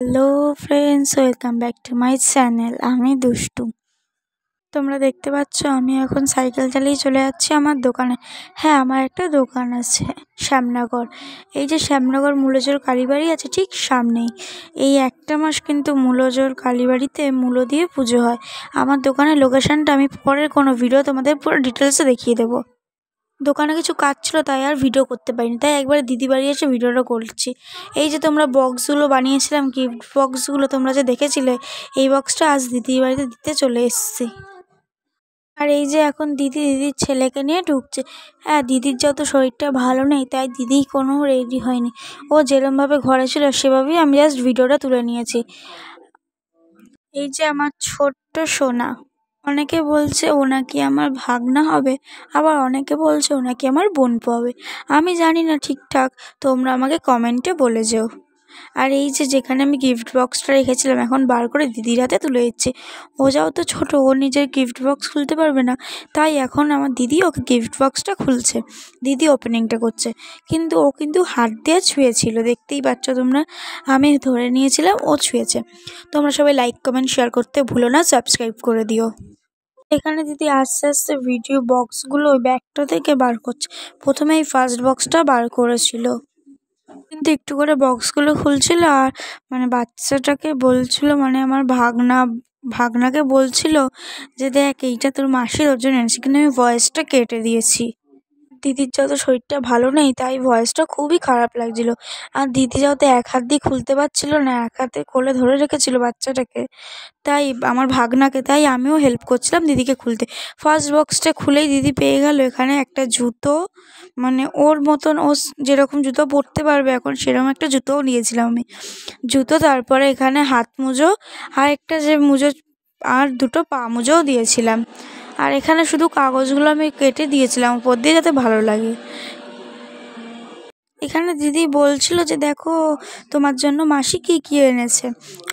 Hello friends, welcome back to my channel. আমি দুষ্টু। তোমরা দেখতে পাচ্ছ আমি এখন সাইকেল চালিয়ে চলে যাচ্ছি আমার দোকানে। হ্যাঁ, আমার একটা দোকান আছে শ্যামনগর। এই যে শ্যামনগর মূলজোর কালীবাড়ি আছে ঠিক সামনেই। এই একটা মাস কিন্তু মূলজোর কালীবাড়িতে মূলো দিয়ে পুজো হয়। আমার দোকানের লোকেশানটা আমি পরের কোনো ভিডিও তোমাদের পুরো ডিটেলসে দেখিয়ে দেবো। দোকানে কিছু কাজ ছিল তাই আর ভিডিও করতে পারিনি, তাই একবারে দিদি বাড়ি এসে ভিডিওটা করছি। এই যে তোমরা বক্সগুলো বানিয়েছিলাম, গিফট বক্সগুলো তোমরা যে দেখেছিলে, এই বক্সটা আজ দিদির বাড়িতে দিতে চলে এসেছি। আর এই যে এখন দিদির ছেলেকে নিয়ে ঢুকছে। হ্যাঁ, দিদির যত শরীরটা ভালো নেই তাই দিদি কোনো রেডি হয়নি। ও যেরমভাবে ঘরে ছিল সেভাবেই আমি জাস্ট ভিডিওটা তুলে নিয়েছি। এই যে আমার ছোট্ট সোনা। অনেকে বলছে ও নাকি আমার ভাগনা হবে, আবার অনেকে বলছে ও নাকি আমার বোনপো হবে। আমি জানি না ঠিকঠাক, তোমরা আমাকে কমেন্টে বলে যেও। আর এই যে যেখানে আমি গিফট বক্সটা রেখেছিলাম এখন বার করে দিদির হাতে তুলে দিচ্ছি। ও যাও তো ছোটো, ও নিজের গিফট বক্স খুলতে পারবে না, তাই এখন আমার দিদি ওকে গিফট বক্সটা খুলছে, দিদি ওপেনিংটা করছে। কিন্তু ও কিন্তু হাত দিয়ে ছুঁয়েছিল, দেখতেই পাচ্ছ তোমরা। আমি ধরে নিয়েছিলাম, ও ছুঁয়েছে। তোমরা সবাই লাইক কমেন্ট শেয়ার করতে ভুলো না, সাবস্ক্রাইব করে দিও। এখানে দিদি আস্তে আস্তে ভিডিও বক্সগুলো ওই ব্যাগটা থেকে বার করছে। প্রথমে এই ফার্স্ট বক্সটা বার করেছিল, কিন্তু একটু করে বক্সগুলো খুলছিল। আর বাচ্চাটাকে বলছিল, আমার ভাগনাকে বলছিল যে দেখ এইটা তোর মাসির, ওর জন্য এনেছি, কিন্তু আমি ভয়েসটা কেটে দিয়েছি। দিদির যত শরীরটা ভালো নেই তাই ভয়েসটা খুবই খারাপ লাগছিল। আর দিদি যাতে এক হাত দিয়ে খুলতে পারছিল না, এক হাতে কোলে ধরে রেখেছিল বাচ্চাটাকে, তাই আমার ভাগনাকে, তাই আমিও হেল্প করছিলাম দিদিকে খুলতে। ফার্স্ট বক্সটা খুলেই দিদি পেয়ে গেল এখানে একটা জুতো, ওর মতন ও যেরকম জুতো পরতে পারবে এখন সেরকম একটা জুতোও নিয়েছিলাম আমি। জুতো, তারপরে এখানে হাত মুজো, আর একটা যে মুজো, আর দুটো পা মুজোও দিয়েছিলাম। আর এখানে শুধু কাগজগুলো আমি কেটে দিয়েছিলাম উপর দিয়ে, যাতে ভালো লাগে। এখানে দিদি বলছিল যে দেখো তোমার জন্য মাসি কী কী এনেছে।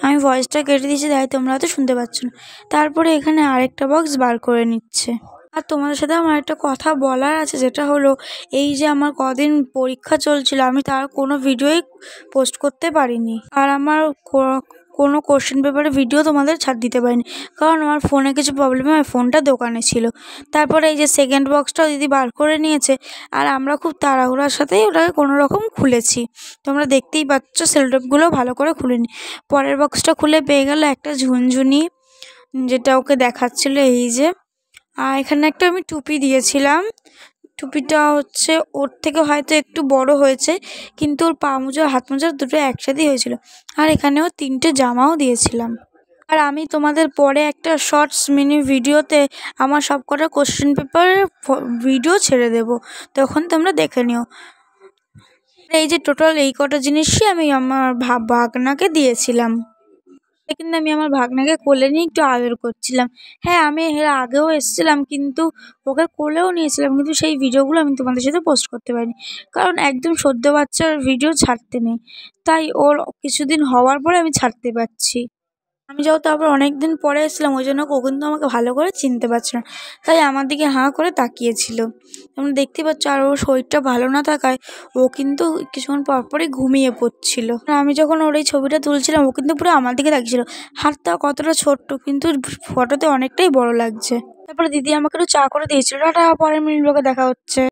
আমি ভয়েসটা কেটে দিয়েছি, তাই তোমরা হয়তো শুনতে পাচ্ছ না। তারপরে এখানে আরেকটা বক্স বার করে নিচ্ছে। আর তোমাদের সাথে আমার একটা কথা বলার আছে, যেটা হলো এই যে আমার কদিন পরীক্ষা চলছিল, আমি তার কোনো ভিডিওই পোস্ট করতে পারিনি। আর আমার কোনো কোশ্চেন পেপারে ভিডিও তোমাদের ছাড় দিতে পারিনি, কারণ আমার ফোনে কিছু প্রবলেমে আমার ফোনটা দোকানে ছিল। তারপরে এই যে সেকেন্ড বক্সটাও দিদি বার করে নিয়েছে, আর আমরা খুব তাড়াহুড়ার সাথেই ওটাকে কোনো রকম খুলেছি। তোমরা দেখতেই পাচ্ছ, সেলটেপগুলো ভালো করে খুলিনি। পরের বক্সটা খুলে পেয়ে গেল একটা ঝুনঝুনি, যেটা ওকে দেখাচ্ছিল। এই যে, আর এখানে একটা আমি টুপি দিয়েছিলাম। টুপিটা হচ্ছে ওর থেকে হয়তো একটু বড় হয়েছে, কিন্তু ওর পা মোজা হাত মোজা দুটো একসাথেই হয়েছিল। আর এখানেও 3টে জামাও দিয়েছিলাম। আর আমি তোমাদের পরে একটা শর্টস মিনি ভিডিওতে আমার সব কটা কোশ্চেন পেপারের ভিডিও ছেড়ে দেবো, তখন তোমরা দেখে নিও। এই যে টোটাল এই কটা জিনিসই আমি আমার ভাগনাকে দিয়েছিলাম। কিন্তু আমি আমার ভাগনাকে কোলে নিয়ে একটু আদর করছিলাম। হ্যাঁ, আমি এর আগেও এসেছিলাম, কিন্তু ওকে কোলেও নিয়েছিলাম, কিন্তু সেই ভিডিওগুলো আমি তোমাদের সাথে পোস্ট করতে পারিনি, কারণ একদম সদ্য বাচ্চার ভিডিও ছাড়তে নেই। তাই ওর কিছুদিন হওয়ার পরে আমি ছাড়তে পারছি। আমি যেহেতু আবার অনেক দিন পরে এসেছিলাম, ওই জন্য ও কিন্তু আমাকে ভালো করে চিনতে পারছে না, তাই আমার দিকে হাঁ করে তাকিয়েছিল। তোমরা দেখতে পাচ্ছ। আর ওর শরীরটা ভালো না থাকায় ও কিন্তু কিছুক্ষণ পরপরই ঘুমিয়ে পড়ছিল। আমি যখন ওর এই ছবিটা তুলছিলাম, ও কিন্তু পুরো আমার দিকে তাকিয়েছিল। হাতটা কতটা ছোট্ট, কিন্তু ফটোতে অনেকটাই বড় লাগছে। তারপরে দিদি আমাকে একটু চা করে দিয়েছিল। টাটা, পরের মিনিট দেখা হচ্ছে।